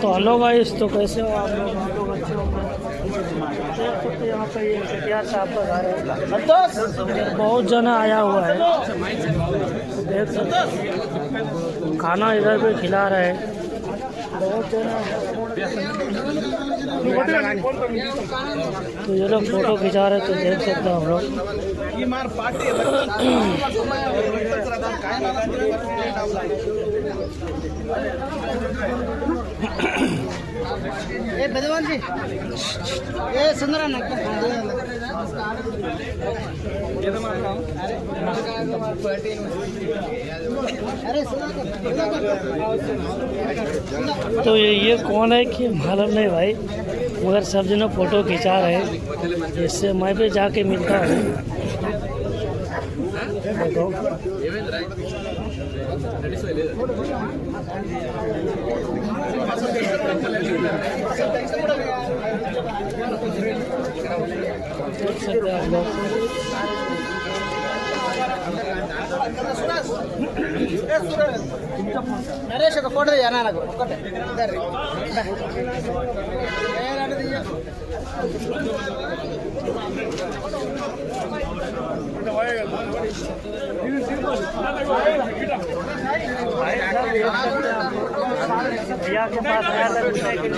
तो hello guys, तो कैसे हो आप लोग? आप लोग अच्छे हो? देख सकते यहाँ पे ये सेठियार साहब का घर है। बहुत जना आया हुआ है, देख सकते खाना इधर पे खिला रहे हैं। बहुत जना तो ये लोग फोटो खिंचा रहे, तो देख सकते हो हम लोग। ए भगवान जी, ए सुंदरा तो ये कौन है कि मालूम नहीं भाई, मगर सब जने फोटो खिंचा रहे हैं। इससे मैं भी जाके मिलता हूँ। देखो देख सकते हैं आप लोग। నరేష్ ఒక ఫోటో తీయనా నాకు ఒకటే भैया के पास आया था साइकिल